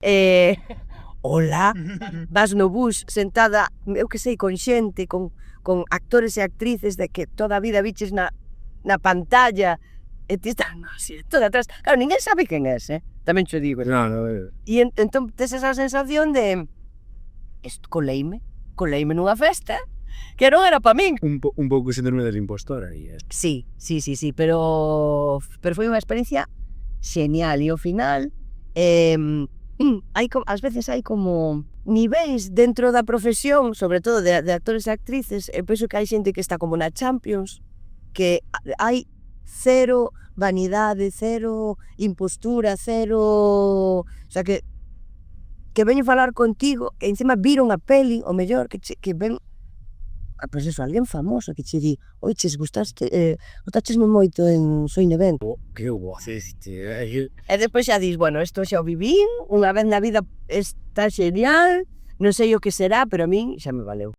Hola, vas no bus sentada, eu que sei, con xente, con actores e actrices de que toda a vida viches na pantalla, e ti estás así, toda atrás. Claro, ninguén sabe quen és, tamén cho digo. E entón tes esa sensación de coleime nunha festa que non era pa min. Un pouco síndrome del impostor aí. Sí, pero foi unha experiencia genial, e ao final ás veces hai como niveis dentro da profesión, sobre todo de actores e actrices. Eu penso que hai xente que está como na Champions, que hai cero vanidade, cero impostura, cero... O sea, que veño falar contigo, e encima viron a peli, o mellor, que ven, pois eso, alguén famoso que che di: oiches, gustáchesme moito en Soinevent. Que voces, E despois xa dis, bueno, isto xa o vivín, unha vez na vida está genial, non sei o que será, pero a min xa me valeu.